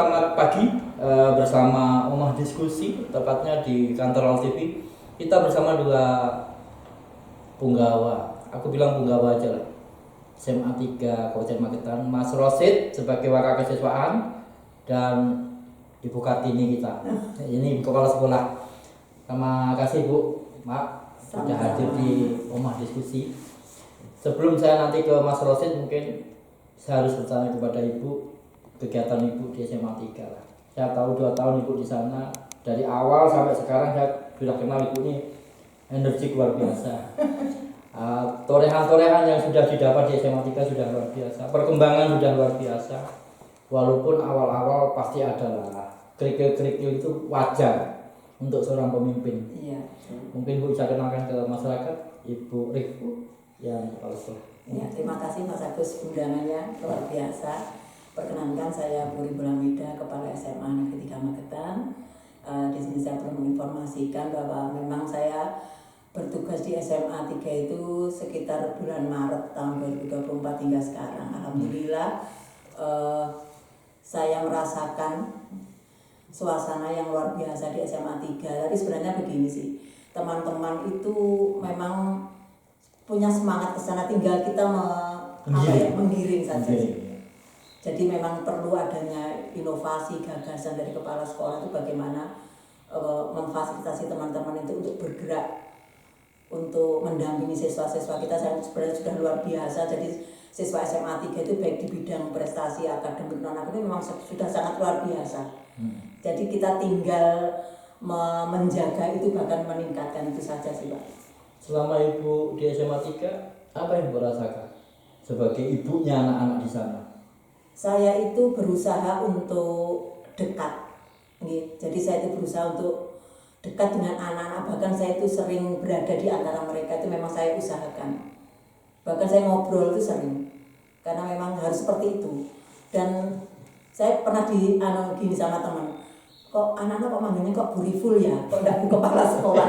selamat pagi bersama Omah Diskusi, tepatnya di kantor LTV. Kita bersama dua punggawa, aku bilang punggawa aja lah, SMA 3 Kabupaten Magetan, Mas Rosid sebagai wakakesiswaan dan Ibu Kartini kita. Ini kepala sekolah. Terima kasih Bu, Mak, sudah hadir di Omah Diskusi. Sebelum saya nanti ke Mas Rosid, mungkin saya harus bertanya kepada Ibu, kegiatan Ibu di SMA 3 lah. Saya tahu 2 tahun Ibu di sana, dari awal sampai sekarang saya sudah kenal Ibu ini energi luar biasa. Torehan-torehan yang sudah didapat di SMA 3 sudah luar biasa, perkembangan sudah luar biasa. Walaupun awal-awal pasti adalah kerikil-kerikil itu wajar untuk seorang pemimpin. Iya. Mungkin Bu bisa kenalkan ke masyarakat, Ibu Rifku yang kepala sekolah. Ya, terima kasih Mas Agus undangannya luar biasa. Perkenankan saya Bu Ribul Hamida, Kepala SMA Negeri 3 Magetan. Di sini saya perlu menginformasikan bahwa memang saya bertugas di SMA 3 itu sekitar bulan Maret tahun 2024 hingga sekarang. Alhamdulillah saya merasakan suasana yang luar biasa di SMA 3. Tapi sebenarnya begini sih, teman-teman itu memang punya semangat ke sana, tinggal kita menggiring saja sih. Jadi memang perlu adanya inovasi gagasan dari kepala sekolah itu bagaimana memfasilitasi teman-teman itu untuk bergerak, untuk mendampingi siswa-siswa kita. Saya sebenarnya sudah luar biasa. Jadi siswa SMA 3 itu baik di bidang prestasi akademik non akademik memang sudah sangat luar biasa. Jadi kita tinggal menjaga itu, bahkan meningkatkan itu saja sih Pak. Selama Ibu di SMA 3, apa yang Ibu rasakan sebagai ibunya anak-anak di sana? Saya itu berusaha untuk dekat. Jadi saya itu berusaha untuk dekat dengan anak-anak. Bahkan saya itu sering berada di antara mereka, itu memang saya usahakan. Bahkan saya ngobrol itu sering, karena memang harus seperti itu. Dan saya pernah gini sama teman, kok anak-anak kok manggilnya kok Bu Riful ya, kok enggak Bu Kepala Sekolah.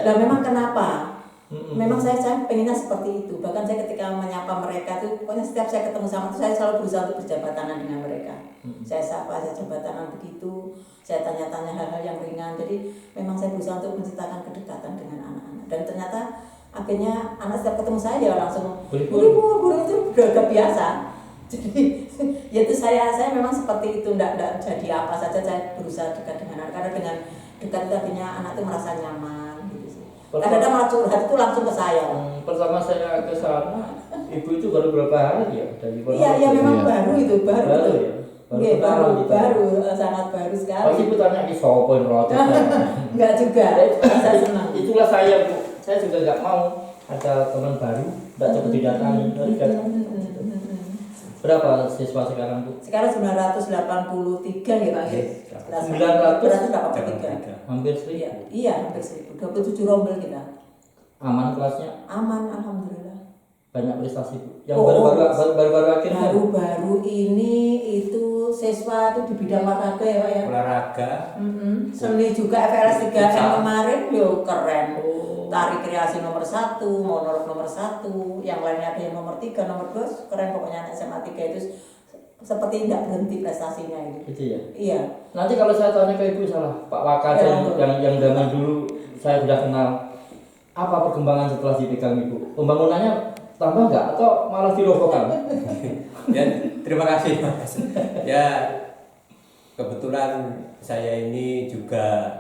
Nah memang kenapa? Memang saya pengennya seperti itu. Bahkan saya ketika menyapa mereka itu, pokoknya setiap saya ketemu sama itu, saya selalu berusaha untuk berjabat tangan dengan mereka. Saya sapa, saya jabat tangan begitu, saya tanya-tanya hal-hal yang ringan. Jadi memang saya berusaha untuk menciptakan kedekatan dengan anak-anak. Dan ternyata akhirnya anak setiap ketemu saya dia langsung buru itu udah biasa. Jadi yaitu saya memang seperti itu, enggak jadi apa saja saya berusaha dekat dengan anak, karena dengan dekat itu akhirnya anak itu merasa nyaman gitu sih. Kadang-kadang malah curhat itu langsung ke saya. Pertama saya ke sana, Ibu itu baru berapa hari ya dari Pondok? Iya memang baru itu. Ya. Baru sangat baru sekali. Pasti Ibu tanya di sopo yang rotot. Enggak juga, saya senang. Itulah saya Bu, saya juga nggak mau ada teman baru, nggak cepat didatangi. Berapa siswa sekarang Bu? Sekarang 983 ya Pak ya. 983. Hampir 1000. Iya, hampir 1000. 27 rombel kita. Aman kelasnya? Aman, alhamdulillah. Banyak prestasi Bu. Yang baru-baru akhirnya. Baru ini itu siswa itu di bidang olahraga ya Pak ya. Olahraga. Seni juga FLS 3M kemarin yo keren. Tari kreasi nomor 1, monolog nomor 1, yang lainnya ada yang nomor 3, nomor 2, keren pokoknya anak SMA 3 itu seperti tidak berhenti prestasinya itu. Gitu ya? Iya. Nanti kalau saya tanya ke Ibu salah, Pak Waka yang zaman dulu saya sudah kenal, apa perkembangan setelah dipegang Ibu? Pembangunannya tambah nggak atau malah dirobohkan? Ya, terima kasih Mas. Ya, kebetulan saya ini juga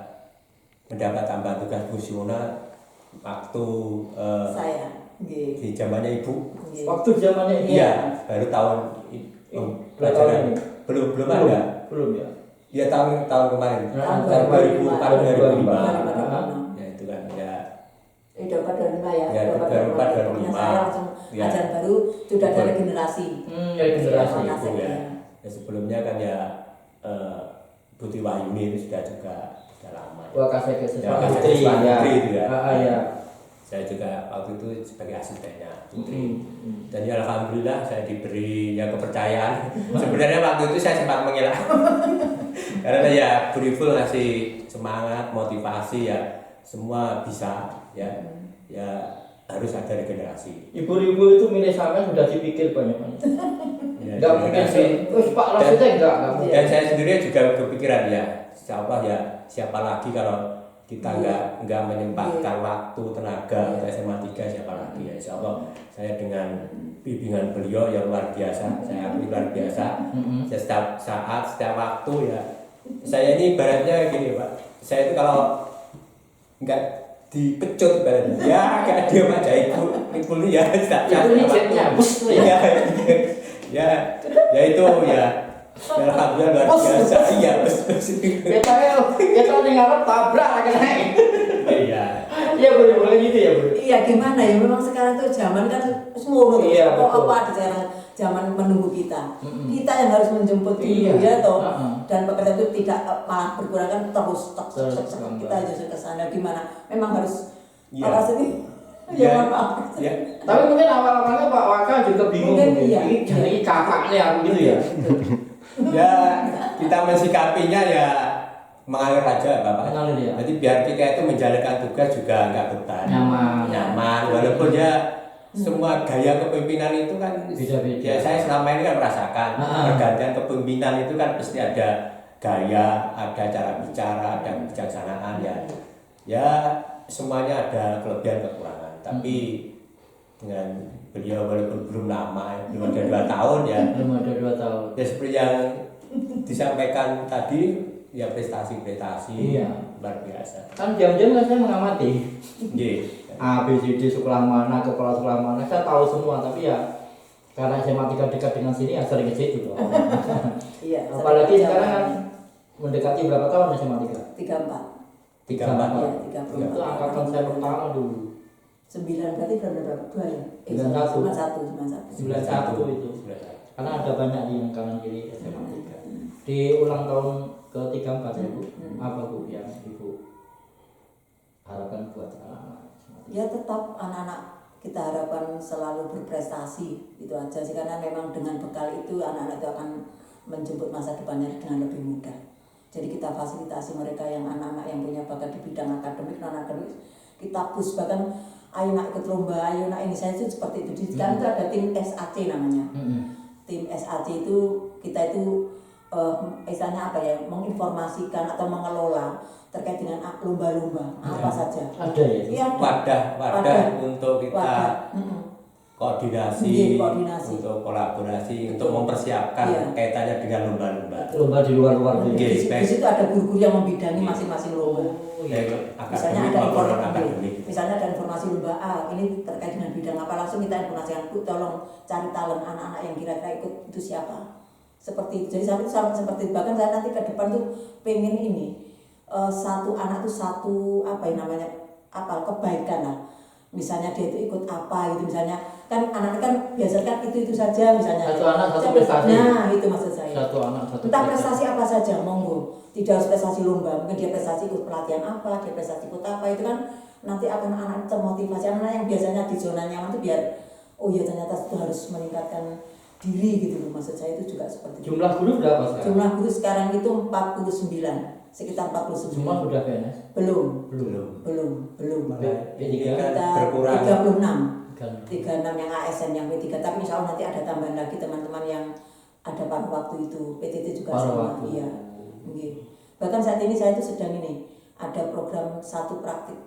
mendapat tambahan tugas fungsional waktu saya di zamannya Ibu. Waktu zamannya Ibu? Iya, baru tahun pelajaran belum ada. Belum ya? Iya tahun kemarin. Tahun 2004 2005. 2005. Ya itu kan ya. Dapat 2005 ya. Ya 2004 2005. Saya langsung ajaran baru sudah ada regenerasi. Regenerasi itu ya. Ya sebelumnya kan ya Putri Wahyuni itu juga lama. Wah kasih ke Ya, Putri itu ya. Ya. Saya juga waktu itu sebagai asistennya Putri. Dan ya alhamdulillah saya diberi ya kepercayaan. Sebenarnya waktu itu saya sempat mengelak. Karena ya Bu Riful ngasih semangat, motivasi ya semua bisa ya. Ya harus ada regenerasi. Ibu-ibu itu milih sampean sudah dipikir banyak. Ya, Enggak mungkin sih. Terus Pak Rosidnya enggak mungkin. Dan saya sendiri juga berpikiran ya, siapa ya siapa lagi kalau kita nggak menyempatkan waktu tenaga untuk SMA 3 siapa lagi ya. Insya Allah saya dengan bimbingan beliau yang luar biasa, saya akui luar biasa. Setiap saat, setiap waktu ya. Saya ini ibaratnya gini Pak, saya itu kalau nggak dipecut ibaratnya, ya kayak dia aja itu kuliah Itu ini jetnya, bus tuh ya. Ya itu ya. Alhamdulillah luar biasa. Iya, bus. Kita tinggal tabrak lagi naik. Iya. Iya boleh gitu ya bro. Iya gimana ya, memang sekarang tuh zaman kan semua Iya, betul. apa ada sekarang zaman menunggu kita. Kita yang harus menjemput dulu ya toh. Dan pekerjaan itu tidak malah berkurang kan terus kita justru ke sana gimana? Memang harus apa sih? Ya, maaf. Ya. Tapi mungkin awal-awalnya Pak Waka juga bingung. Mungkin iya. Ini jadi kakaknya gitu ya. Ya, kita mensikapinya ya mengalir aja Bapak. Mengalir ya. Jadi biar kita itu menjalankan tugas juga nggak beban. Nyaman. Walaupun ya semua gaya kepemimpinan itu kan Beda-beda. ya saya selama ini kan merasakan pergantian kepemimpinan itu kan pasti ada gaya, ada cara bicara, ada kebijaksanaan ya. Ya semuanya ada kelebihan kekurangan. Tapi dengan beliau walaupun belum lama, belum ada 2 tahun ya. Belum ada 2 tahun. Ya seperti yang disampaikan tadi ya prestasi Iya. luar biasa. Kan jam-jam kan saya mengamati. Nggih. A, B, C, D sekolah mana, kepala sekolah mana, saya tahu semua. Tapi ya karena SMA 3 dekat dengan sini ya sering ke situ dong. Iya. Apalagi sekarang kan mendekati berapa tahun SMA 3? 34. 34. Iya, 34. Itu angkatan saya pertama dulu. 9 berarti berapa? 2 ya? 91. 91. 91 itu. Karena ada banyak di yang kanan kiri SMA 3. Di ulang tahun ke-34 ya Bu. Apa Bu yang Ibu harapkan buat anak-anak? Ya tetap anak-anak kita harapkan selalu berprestasi itu aja sih, karena memang dengan bekal itu anak-anak itu akan menjemput masa depannya dengan lebih mudah. Jadi kita fasilitasi mereka yang anak-anak yang punya bakat di bidang akademik, non akademik, kita push, bahkan ayo nak ikut lomba, ayo nak ini, saya itu seperti itu. Di sekarang itu ada tim SAC namanya. Tim SAC itu kita itu istilahnya apa ya, menginformasikan atau mengelola terkait dengan lomba-lomba apa saja. Ada ya? Iya, Wadah untuk kita koordinasi, untuk kolaborasi, untuk mempersiapkan kaitannya dengan lomba-lomba. Lomba di luar-luar Di situ ada guru-guru yang membidangi masing-masing lomba. Misalnya ada informasi lomba A, ini terkait dengan bidang apa, langsung kita informasikan, Bu tolong cari talent anak-anak yang kira-kira ikut itu siapa. Seperti itu. Jadi sampai seperti itu. Bahkan saya nanti ke depan tuh pengen ini satu anak tuh satu apa yang namanya apa kebaikan lah. Misalnya dia itu ikut apa gitu, misalnya kan anak kan biasa kan itu saja misalnya. Satu anak satu prestasi. Nah itu maksud saya. Satu anak satu. Entah prestasi apa saja, monggo. Tidak harus prestasi lomba, mungkin dia prestasi ikut pelatihan apa, dia prestasi ikut apa, itu kan nanti akan anak termotivasi. Anak yang biasanya di zona nyaman itu biar oh ya ternyata itu harus meningkatkan diri gitu loh, maksud saya itu juga seperti itu. Jumlah guru berapa sekarang? Jumlah guru sekarang itu 49, sekitar 49. Semua sudah PNS? Belum. Kita berkurang. 36 yang ASN, yang P3, tapi insya Allah nanti ada tambahan lagi teman-teman yang ada paruh waktu itu, PTT juga sama. Iya. Bahkan saat ini saya itu sedang ini ada program satu praktik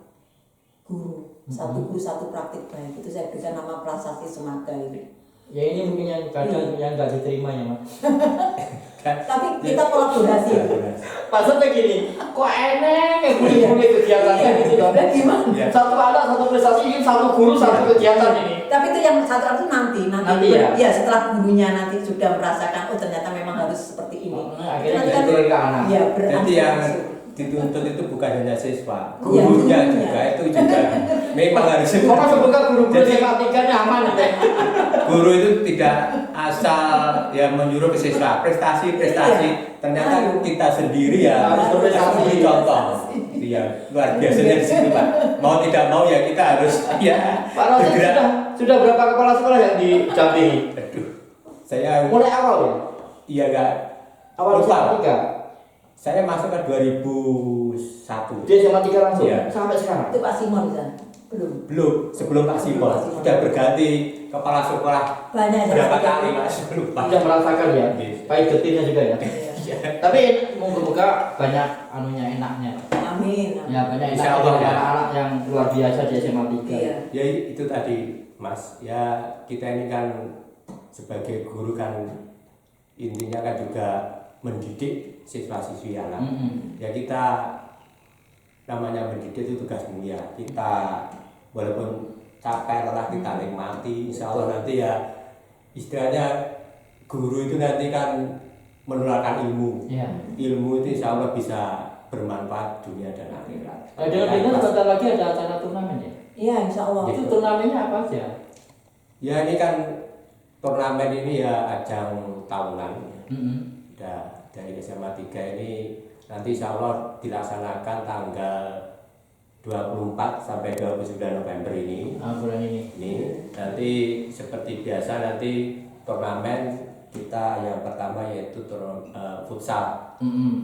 guru, satu guru satu praktik baik, itu saya berikan nama Prasasti Semaga ini. Ya ini mungkin yang kadang yang nggak diterima ya Mas. Tapi kita kolaborasi. Maksudnya gini, kok enak ya guru-guru kegiatannya gitu dong. Gimana? Satu anak satu prestasi, ini satu guru satu kegiatan ini. Tapi itu yang satu itu nanti ya. Ya setelah gurunya nanti sudah merasakan oh ternyata memang harus seperti ini. Akhirnya jadi ke anak. Ya, jadi yang dituntut itu bukan hanya siswa, gurunya juga itu juga memang harus. Kok semoga guru-guru SMA 3 nyaman ya. Guru itu tidak asal ya menyuruh ke siswa prestasi. Ternyata kita sendiri ya harus berprestasi. Contoh. Iya, luar biasanya di sini Pak. Mau tidak mau ya kita harus ya. Pak Rosid sudah berapa kepala sekolah yang didampingi? Aduh, saya mulai awal ya? Iya enggak. Awal SMA 3. Saya masuk ke 2001. Dia SMA 3 langsung ya. sampai sekarang. Itu Pak Simon kan. Belum, sebelum Pak Simon sudah berganti kepala sekolah Banyak berapa yang kali Pak sebelum Pak. Sudah merasakan ya, pahit getirnya juga ya. Iya. Tapi moga-moga banyak anunya enaknya. Amin. Ya banyak Insya enaknya Allah, dari ya. anak-anak yang luar biasa di SMA 3. Iya. Ya itu tadi Mas, ya kita ini kan sebagai guru kan intinya kan juga mendidik siswa-siswi anak. Ya kita namanya mendidik itu tugas mulia. Kita walaupun capek lelah kita nikmati. Insya Allah nanti ya istilahnya guru itu nanti kan menularkan ilmu. Iya. Ilmu itu insya Allah bisa bermanfaat dunia dan akhirat. Dengar-dengar sebentar lagi ada acara turnamen ya? Iya, insya Allah. Itu turnamennya apa aja? Ya ini kan turnamen ini ya ajang tahunan. Ya, dari SMA 3 ini nanti insya Allah dilaksanakan tanggal 24 sampai 29 November ini. Bulan ini. Ini nanti seperti biasa nanti turnamen kita yang pertama yaitu futsal.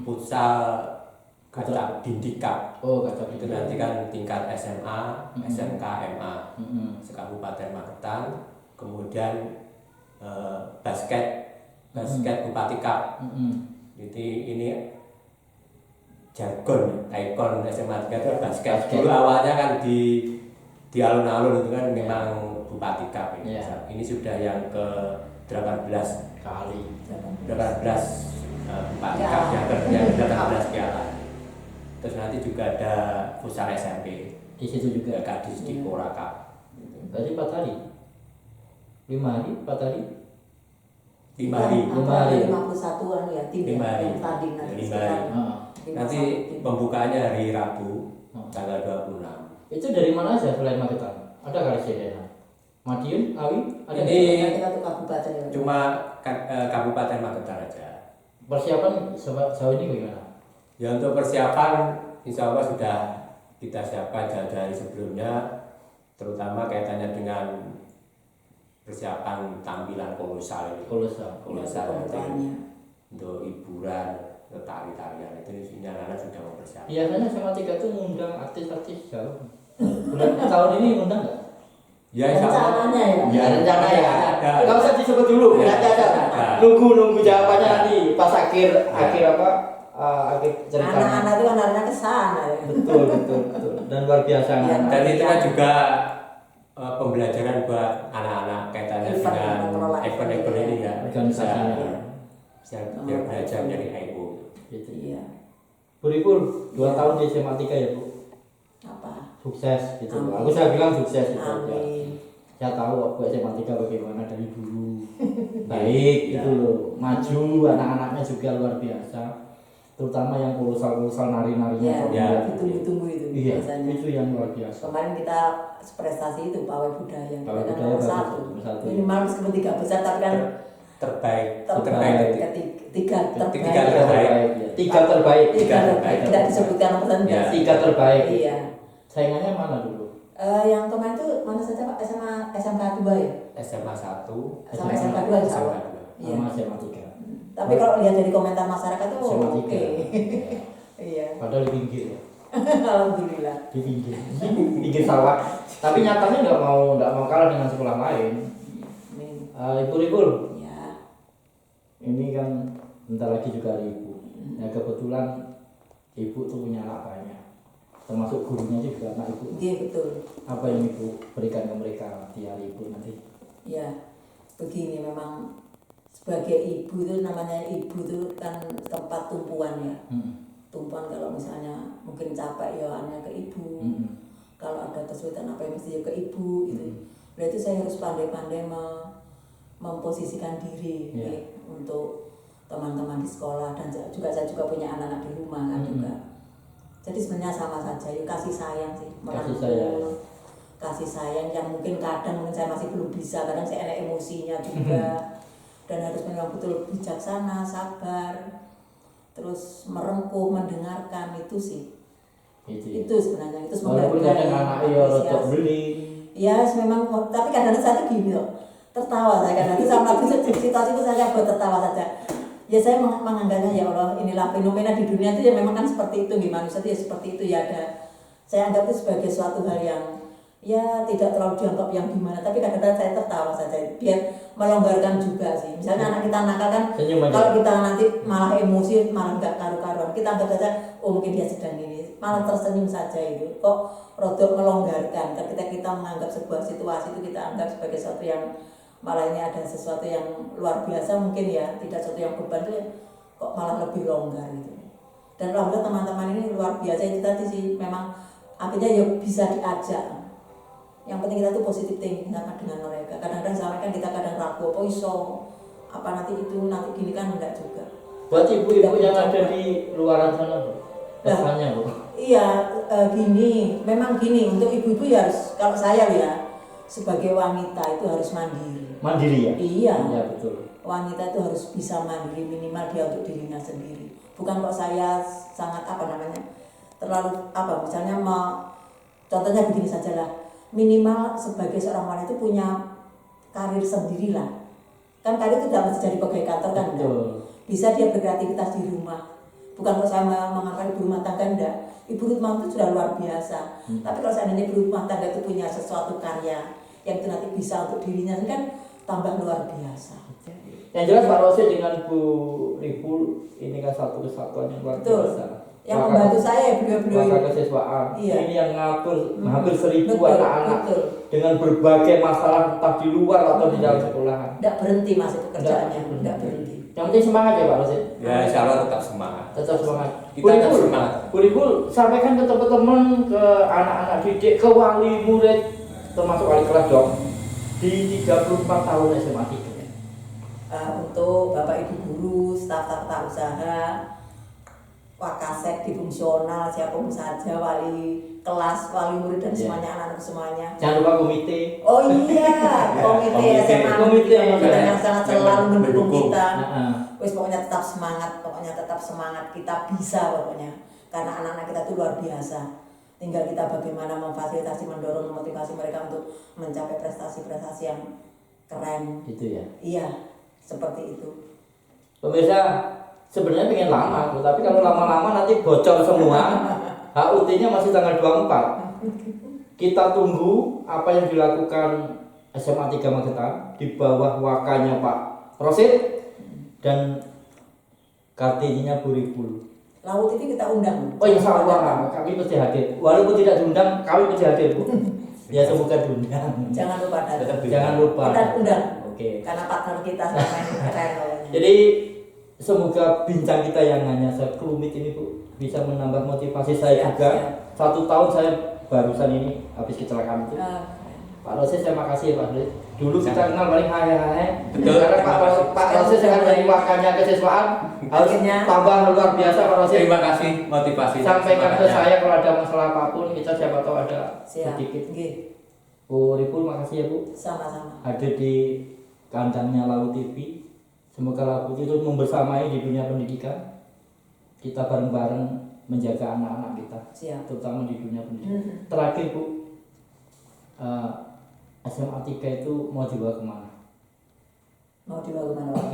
Futsal kaca dindika. Oh, kaca Itu nanti kan tingkat SMA, SMK, MA, sekabupaten Magetan, kemudian basket Bupati Cup. Jadi ini jargon ikon SMA 3 itu basket. Dulu awalnya kan di alun-alun itu kan memang Bupati Cup ini. Yeah. Ini sudah yang ke 18 Kali. 18 Bupati Cup yang 18 piala. Terus nanti juga ada futsal SMP. Di situ juga. Kadis di Kora Cup. Berarti 4 hari. 5 hari, 4 hari. 5 hari. 5 hari. 51-an ya, tim 5 hari. yang tanding nanti. 5 hari. sekitar Nanti 51 tim. pembukaannya hari Rabu tanggal 26. Itu dari mana aja selain Magetan? Ada nggak Residena? Madiun, Awi? Ada Ini kita tuh kabupaten ya. cuma Kabupaten Magetan aja. persiapan sejauh ini bagaimana? Ya untuk persiapan insya Allah sudah kita siapkan jauh dari sebelumnya, terutama kaitannya dengan persiapan tampilan kolosal ini. Kolosal. Kolosal Pembukaannya. untuk hiburan, tari-tarian itu isinya anak sudah mempersiapkan. Biasanya SMA 3 itu ngundang artis-artis jauh. Bulan tahun ini ngundang nggak? Ya insya Allah. Rencananya ya. Ya rencana ya. Ada. Nggak usah disebut dulu. Ya, Nanti ada. ada. Nunggu jawabannya Ada. nanti pas akhir Ya. akhir ceritanya. Anak-anak itu kan arahnya ke sana ya. Betul. Dan luar biasa. Iya. Dan itu kan juga pembelajaran buat anak-anak kaitannya Event, dengan mengelola event-event ini ya. Organisasinya. Bisa biar belajar dari IO. Gitu. Iya. Bu Ripul, 2 tahun di SMA 3 ya Bu. Apa? Sukses gitu. Amin. Saya bilang sukses gitu. Ya. Amin. Saya tahu waktu SMA 3 bagaimana dari dulu. Baik gitu loh. Maju, anak-anaknya juga luar biasa. Terutama yang kolosal nari-narinya. Ya. Ditunggu-tunggu itu Iya, biasanya. itu yang luar biasa. Kemarin kita prestasi itu pawai budaya. Pawai Kita kan budaya nomor bagus, 1. nomor 1. Minimal meskipun 3 besar tapi kan Terbaik. Terbaik. tiga terbaik. Tiga Tiga terbaik. terbaik. Ya. Tiga terbaik. Tiga terbaik. terbaik. Tidak disebutkan nomor satu. Ya. Tiga terbaik. Iya. Saingannya mana dulu? Yang kemarin itu mana saja Pak? SMK 2 ya? SMA 1 Sama SMK 2 insya Allah. SMA 2. Iya. Sama SMA 3. Tapi kalau lihat dari komentar masyarakat tuh SMA 3. oke. Iya. Padahal di pinggir ya. Alhamdulillah. Di pinggir. Pinggir sawah. Tapi nyatanya nggak mau kalah dengan sekolah lain. Amin. Ibu Ripul, Ya. ini kan bentar lagi juga hari ibu. Ya kebetulan ibu tuh punya anak banyak. Termasuk gurunya juga anak ibu. Iya betul. Apa yang ibu berikan ke mereka di hari ibu nanti? Ya. Begini memang sebagai ibu itu namanya ibu itu kan tempat tumpuan ya. Tumpuan kalau misalnya mungkin capek ya hanya ke ibu. Kalau ada kesulitan apa yang mesti ya ke ibu gitu. Nah itu saya harus pandai-pandai memposisikan diri ya, untuk teman-teman di sekolah dan juga saya juga punya anak-anak di rumah kan juga. Jadi sebenarnya sama saja, yuk kasih sayang sih, merangkul, kasih sayang yang mungkin kadang saya masih belum bisa, kadang saya ada emosinya juga dan harus memang betul bijaksana, sabar, terus merengkuh, mendengarkan itu sih. Itu sebenarnya itu walaupun kadang anak ya rotok beli. Ya memang, tapi kadang-kadang saya tuh gini loh, tertawa saya kadang itu sama situasi itu saya buat tertawa saja. Ya saya menganggapnya ya Allah inilah fenomena di dunia itu ya memang kan seperti itu, gimana manusia itu ya seperti itu ya ada. Saya anggap itu sebagai suatu hal ya tidak terlalu dianggap yang gimana, tapi kadang-kadang saya tertawa saja biar melonggarkan juga sih. Misalnya anak kita nakal kan, Senyum aja. kalau kita nanti malah emosi, malah nggak karu-karuan, kita anggap saja oh mungkin dia sedang ini, malah tersenyum saja itu. Kok rodok melonggarkan ketika kita menganggap sebuah situasi itu kita anggap sebagai sesuatu yang malah ini ada sesuatu yang luar biasa mungkin ya, tidak sesuatu yang beban itu ya, kok malah lebih longgar gitu. Dan alhamdulillah teman-teman ini luar biasa itu tadi sih, memang akhirnya ya bisa diajak. Yang penting kita tuh positif thinking dengan mereka. Kadang-kadang sampai kan kita kadang ragu, oh iso apa nanti itu nanti gini kan enggak juga. Buat ibu-ibu yang ada di luaran sana, Bu. Rasanya, Bu. Iya, gini, memang gini untuk ibu-ibu ya harus, kalau saya ya sebagai wanita itu harus mandiri. Mandiri ya? Iya. Iya, betul. Wanita itu harus bisa mandiri, minimal dia untuk dirinya sendiri. Bukan kok saya sangat terlalu misalnya contohnya begini saja lah. Minimal sebagai seorang wanita itu punya karir sendiri lah. Kan karir itu tidak mesti jadi pegawai kantor kan enggak. Bisa dia berkreativitas di rumah. Bukan kalau saya mengangkat ibu rumah tangga enggak. Ibu rumah itu sudah luar biasa. Tapi kalau seandainya ibu rumah tangga itu punya sesuatu karya yang itu nanti bisa untuk dirinya kan tambah luar biasa. Yang jelas Pak Rosid dengan Bu Ripul ini kan satu kesatuan yang luar biasa. Yang membantu saya beliau-beliau maka kesiswaan ini yang ngatur hampir 1.000 betul, anak-anak betul. Dengan berbagai masalah entah di luar atau di dalam sekolahan. Tidak berhenti mas itu kerjaannya, tidak berhenti. Yang penting semangat ya Pak Rosid. Ya insya Allah tetap semangat. Tetap semangat. Kita tetap semangat. Bu Ripul sampaikan ke teman-teman, ke anak-anak didik, ke wali murid, termasuk wali kelas dong di 34 tahun SMA 3. Untuk Bapak Ibu guru, staf usaha, wakasek di fungsional, siapapun saja, wali kelas, wali murid dan semuanya, anak-anak semuanya. Jangan lupa komite. Oh iya, komite SMA komite yang sangat selalu mendukung kita. Nah, Pokoknya tetap semangat, kita bisa pokoknya. Karena anak-anak kita itu luar biasa. Tinggal kita bagaimana memfasilitasi, mendorong, memotivasi mereka untuk mencapai prestasi-prestasi yang keren. gitu ya. Iya, seperti itu. Pemirsa, sebenarnya pengen lama, tapi kalau lama-lama nanti bocor semua. HUT-nya masih tanggal 24. Kita tunggu apa yang dilakukan SMA 3 Magetan di bawah wakanya Pak Rosid dan Kartininya Bu Ripul. Laut TV kita undang. Oh insya Allah, kami pasti hadir. Walaupun tidak diundang, kami pasti hadir, Bu. Ya semoga diundang. Jangan lupa datang. Jangan lupa. Kita undang. Oke. Karena partner kita selama ini keren. Jadi semoga bincang kita yang hanya sekelumit ini Bu bisa menambah motivasi saya juga. Siap. 1 tahun saya barusan ini habis kecelakaan itu. Pak Rosid terima kasih Pak Rosid. Dulu kita kenal paling hai. Betul. Sekarang Pak Rosid sekarang dari wakanya kesiswaan harus tambah luar biasa Pak Rosid. Terima kasih motivasi. Sampaikan ke saya kalau ada masalah apapun, kita siapa tahu ada Siap. sedikit. Nggih. Bu Ripul makasih ya Bu. Sama-sama. Hadir di kandangnya Laut TV. Semoga Laut itu membersamai di dunia pendidikan. Kita bareng-bareng menjaga anak-anak kita, Siap. terutama di dunia pendidikan. Terakhir Bu, SMA 3 itu mau dibawa kemana? Mau dibawa kemana Pak?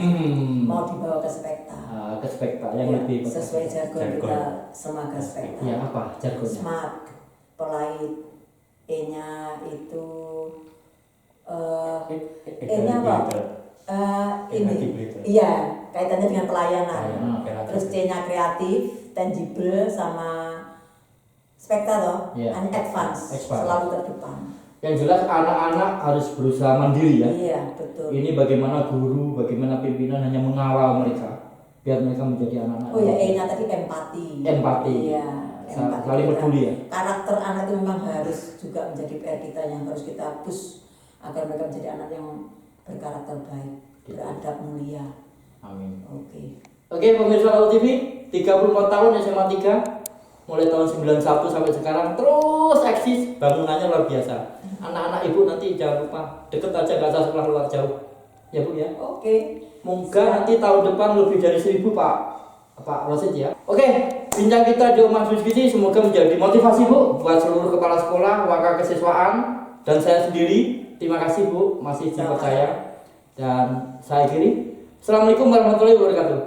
Mau dibawa ke Spekta. Ke Spekta yang Ya, lebih sesuai jargon kita Semaga Spekta. Ya apa jargonnya? Smart, polite, E-nya itu E-nya apa? Ini. Iya, kaitannya dengan pelayanan. Terus C-nya kreatif, tangible, sama Spekta toh, advance, selalu terdepan. Yang jelas anak-anak harus berusaha mandiri ya. Iya, betul. Ini bagaimana guru, bagaimana pimpinan hanya mengawal mereka biar mereka menjadi anak-anak. Oh ya, E-nya tadi empati. Empati. Iya, empati. Saling peduli ya. Karakter anak itu memang harus juga menjadi PR kita yang harus kita push agar mereka menjadi anak yang berkarakter baik, beradab mulia. Amin. Oke, pemirsa Laut TV, 34 tahun SMA 3. Mulai tahun 91 sampai sekarang terus eksis, bangunannya luar biasa. Anak-anak ibu nanti jangan lupa deket aja, gak usah sekolah luar jauh ya Bu ya. Oke. Moga nanti tahun depan lebih dari 1.000 Pak Rosid ya. Oke, bincang kita di Omah Suskiti semoga menjadi motivasi Bu buat seluruh kepala sekolah, waka kesiswaan dan saya sendiri. Terima kasih Bu masih dipercaya dan saya akhiri. Assalamualaikum warahmatullahi wabarakatuh.